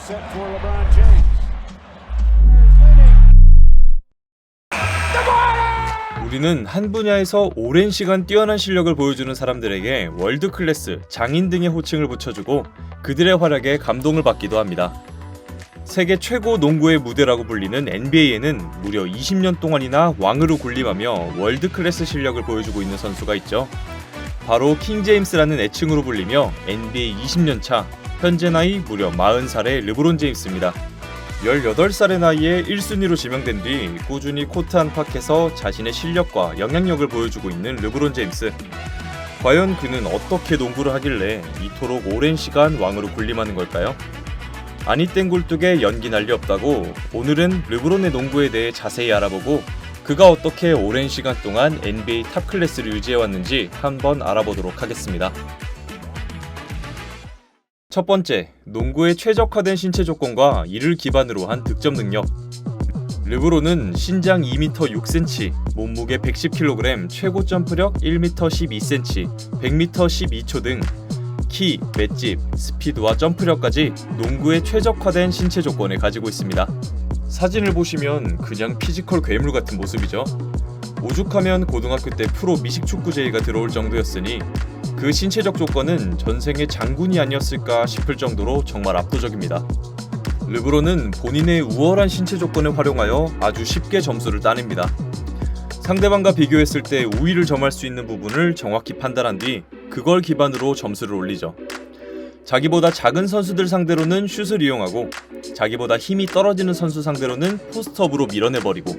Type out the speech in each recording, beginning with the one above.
set for LeBron James. 우리는 한 분야에서 오랜 시간 뛰어난 실력을 보여주는 사람들에게 월드 클래스, 장인 등의 호칭을 붙여주고 그들의 활약에 감동을 받기도 합니다. 세계 최고 농구의 무대라고 불리는 NBA에는 무려 20년 동안이나 왕으로 군림하며 월드 클래스 실력을 보여주고 있는 선수가 있죠. 바로 킹 제임스라는 애칭으로 불리며 NBA 20년 차, 현재 나이 무려 40살의 르브론 제임스입니다. 18살의 나이에 1순위로 지명된 뒤 꾸준히 코트 안팎에서 자신의 실력과 영향력을 보여주고 있는 르브론 제임스. 과연 그는 어떻게 농구를 하길래 이토록 오랜 시간 왕으로 군림하는 걸까요? 아니 땡굴뚝에 연기 난리 없다고 오늘은 르브론의 농구에 대해 자세히 알아보고 그가 어떻게 오랜 시간 동안 NBA 탑 클래스를 유지해왔는지 한번 알아보도록 하겠습니다. 첫 번째, 농구에 최적화된 신체 조건과 이를 기반으로 한 득점 능력. 르브론은 신장 2m 6cm, 몸무게 110kg, 최고 점프력 1m 12cm, 100m 12초 등 키, 맷집, 스피드와 점프력까지 농구에 최적화된 신체 조건을 가지고 있습니다. 사진을 보시면 그냥 피지컬 괴물 같은 모습이죠. 오죽하면 고등학교 때 프로 미식축구 제의가 들어올 정도였으니 그 신체적 조건은 전생의 장군이 아니었을까 싶을 정도로 정말 압도적입니다. 르브론은 본인의 우월한 신체 조건을 활용하여 아주 쉽게 점수를 따냅니다. 상대방과 비교했을 때 우위를 점할 수 있는 부분을 정확히 판단한 뒤 그걸 기반으로 점수를 올리죠. 자기보다 작은 선수들 상대로는 슛을 이용하고 자기보다 힘이 떨어지는 선수 상대로는 포스트업으로 밀어내버리고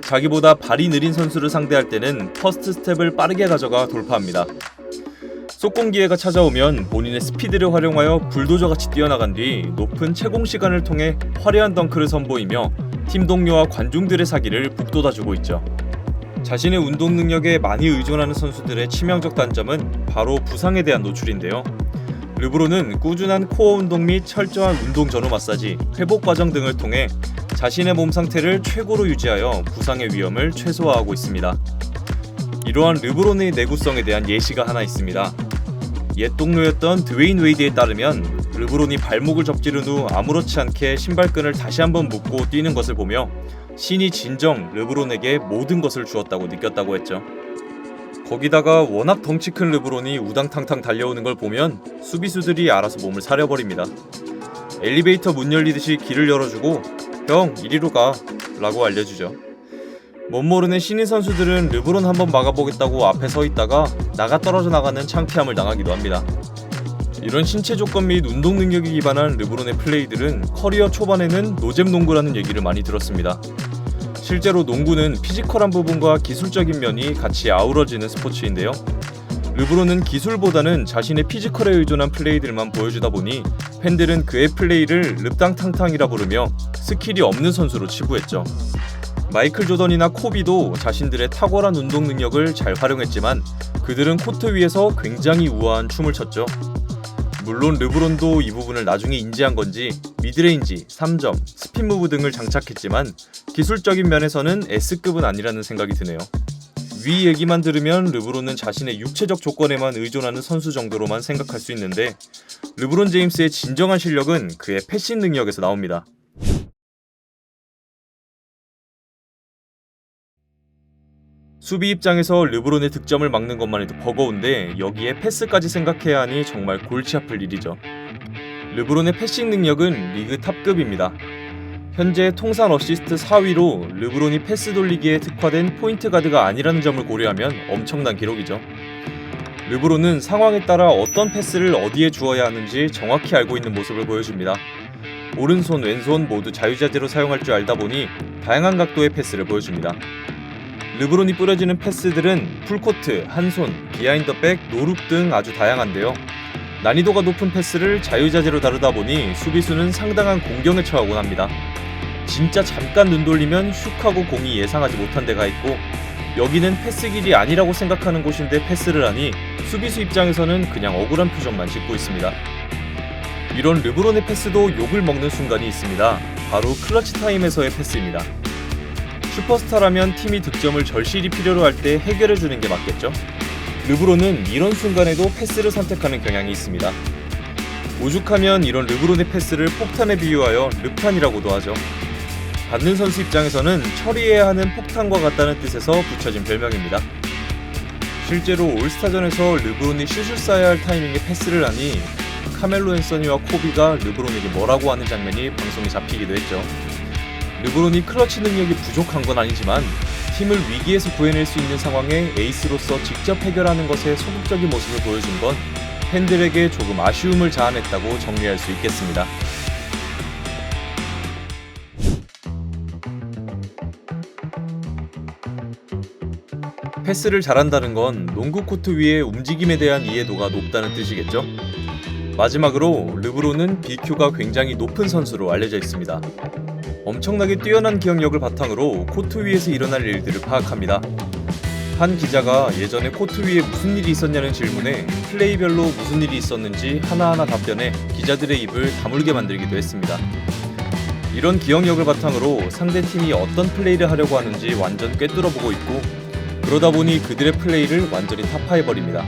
자기보다 발이 느린 선수를 상대할 때는 퍼스트 스텝을 빠르게 가져가 돌파합니다. 속공 기회가 찾아오면 본인의 스피드를 활용하여 불도저같이 뛰어나간 뒤 높은 채공 시간을 통해 화려한 덩크를 선보이며 팀 동료와 관중들의 사기를 북돋아주고 있죠. 자신의 운동 능력에 많이 의존하는 선수들의 치명적 단점은 바로 부상에 대한 노출인데요. 르브론은 꾸준한 코어 운동 및 철저한 운동 전후 마사지, 회복 과정 등을 통해 자신의 몸 상태를 최고로 유지하여 부상의 위험을 최소화하고 있습니다. 이러한 르브론의 내구성에 대한 예시가 하나 있습니다. 옛 동료였던 드웨인 웨이드에 따르면 르브론이 발목을 접지른 후 아무렇지 않게 신발끈을 다시 한번 묶고 뛰는 것을 보며 신이 진정 르브론에게 모든 것을 주었다고 느꼈다고 했죠. 거기다가 워낙 덩치 큰 르브론이 우당탕탕 달려오는 걸 보면 수비수들이 알아서 몸을 사려버립니다. 엘리베이터 문 열리듯이 길을 열어주고 형 이리로 가 라고 알려주죠. 멋모르는 신인 선수들은 르브론 한번 막아보겠다고 앞에 서 있다가 나가 떨어져 나가는 창피함을 당하기도 합니다. 이런 신체 조건 및 운동 능력에 기반한 르브론의 플레이들은 커리어 초반에는 노잼 농구라는 얘기를 많이 들었습니다. 실제로 농구는 피지컬한 부분과 기술적인 면이 같이 아우러지는 스포츠인데요. 르브론은 기술보다는 자신의 피지컬에 의존한 플레이들만 보여주다 보니 팬들은 그의 플레이를 릅당탕탕이라 부르며 스킬이 없는 선수로 치부했죠. 마이클 조던이나 코비도 자신들의 탁월한 운동 능력을 잘 활용했지만 그들은 코트 위에서 굉장히 우아한 춤을 췄죠. 물론 르브론도 이 부분을 나중에 인지한 건지 미드레인지, 3점, 스핀 무브 등을 장착했지만 기술적인 면에서는 S급은 아니라는 생각이 드네요. 위 얘기만 들으면 르브론은 자신의 육체적 조건에만 의존하는 선수 정도로만 생각할 수 있는데 르브론 제임스의 진정한 실력은 그의 패싱 능력에서 나옵니다. 수비 입장에서 르브론의 득점을 막는 것만 해도 버거운데 여기에 패스까지 생각해야 하니 정말 골치 아플 일이죠. 르브론의 패싱 능력은 리그 탑급입니다. 현재 통산 어시스트 4위로 르브론이 패스 돌리기에 특화된 포인트 가드가 아니라는 점을 고려하면 엄청난 기록이죠. 르브론은 상황에 따라 어떤 패스를 어디에 주어야 하는지 정확히 알고 있는 모습을 보여줍니다. 오른손, 왼손 모두 자유자재로 사용할 줄 알다 보니 다양한 각도의 패스를 보여줍니다. 르브론이 뿌려지는 패스들은 풀코트, 한손, 비하인더백, 노룩 등 아주 다양한데요. 난이도가 높은 패스를 자유자재로 다루다 보니 수비수는 상당한 공경에 처하곤 합니다. 진짜 잠깐 눈 돌리면 슉하고 공이 예상하지 못한 데가 있고 여기는 패스 길이 아니라고 생각하는 곳인데 패스를 하니 수비수 입장에서는 그냥 억울한 표정만 짓고 있습니다. 이런 르브론의 패스도 욕을 먹는 순간이 있습니다. 바로 클러치 타임에서의 패스입니다. 슈퍼스타라면 팀이 득점을 절실히 필요로 할 때 해결해주는 게 맞겠죠? 르브론은 이런 순간에도 패스를 선택하는 경향이 있습니다. 오죽하면 이런 르브론의 패스를 폭탄에 비유하여 르탄이라고도 하죠. 받는 선수 입장에서는 처리해야 하는 폭탄과 같다는 뜻에서 붙여진 별명입니다. 실제로 올스타전에서 르브론이 슛을 쏴야 할 타이밍에 패스를 하니 카멜로 앤서니와 코비가 르브론에게 뭐라고 하는 장면이 방송에 잡히기도 했죠. 르브론이 클러치 능력이 부족한 건 아니지만 팀을 위기에서 구해낼 수 있는 상황에 에이스로서 직접 해결하는 것에 소극적인 모습을 보여준 건 팬들에게 조금 아쉬움을 자아냈다고 정리할 수 있겠습니다. 패스를 잘한다는 건 농구 코트 위의 움직임에 대한 이해도가 높다는 뜻이겠죠? 마지막으로 르브론은 BQ가 굉장히 높은 선수로 알려져 있습니다. 엄청나게 뛰어난 기억력을 바탕으로 코트 위에서 일어날 일들을 파악합니다. 한 기자가 예전에 코트 위에 무슨 일이 있었냐는 질문에 플레이별로 무슨 일이 있었는지 하나하나 답변해 기자들의 입을 다물게 만들기도 했습니다. 이런 기억력을 바탕으로 상대팀이 어떤 플레이를 하려고 하는지 완전 꿰뚫어보고 있고, 그러다 보니 그들의 플레이를 완전히 타파해버립니다.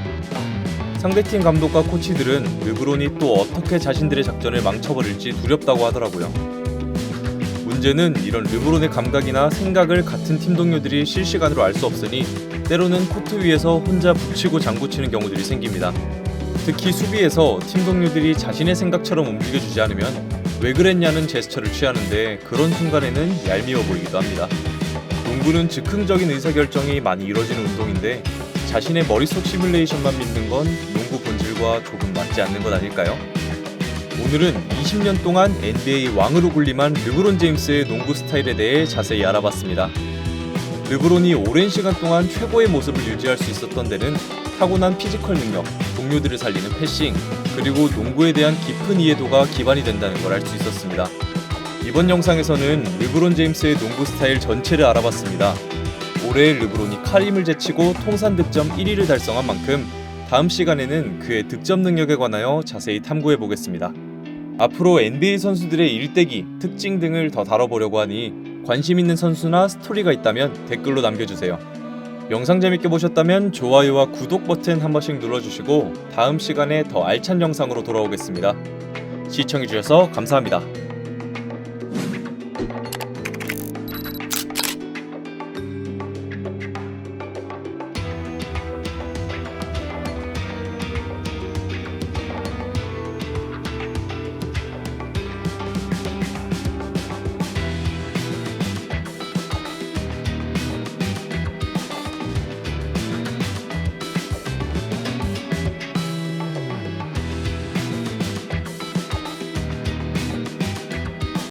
상대팀 감독과 코치들은 르브론이 또 어떻게 자신들의 작전을 망쳐버릴지 두렵다고 하더라고요. 문제는 이런 르브론의 감각이나 생각을 같은 팀 동료들이 실시간으로 알 수 없으니 때로는 코트 위에서 혼자 북치고 장구치는 경우들이 생깁니다. 특히 수비에서 팀 동료들이 자신의 생각처럼 움직여주지 않으면 왜 그랬냐는 제스처를 취하는데, 그런 순간에는 얄미워 보이기도 합니다. 농구는 즉흥적인 의사결정이 많이 이루어지는 운동인데 자신의 머릿속 시뮬레이션만 믿는 건 농구 본질과 조금 맞지 않는 것 아닐까요? 오늘은 20년 동안 NBA 왕으로 군림한 르브론 제임스의 농구 스타일에 대해 자세히 알아봤습니다. 르브론이 오랜 시간 동안 최고의 모습을 유지할 수 있었던 데는 타고난 피지컬 능력, 동료들을 살리는 패싱, 그리고 농구에 대한 깊은 이해도가 기반이 된다는 걸 알 수 있었습니다. 이번 영상에서는 르브론 제임스의 농구 스타일 전체를 알아봤습니다. 올해 르브론이 카림을 제치고 통산 득점 1위를 달성한 만큼 다음 시간에는 그의 득점 능력에 관하여 자세히 탐구해 보겠습니다. 앞으로 NBA 선수들의 일대기, 특징 등을 더 다뤄보려고 하니 관심 있는 선수나 스토리가 있다면 댓글로 남겨주세요. 영상 재밌게 보셨다면 좋아요와 구독 버튼 한 번씩 눌러주시고 다음 시간에 더 알찬 영상으로 돌아오겠습니다. 시청해주셔서 감사합니다.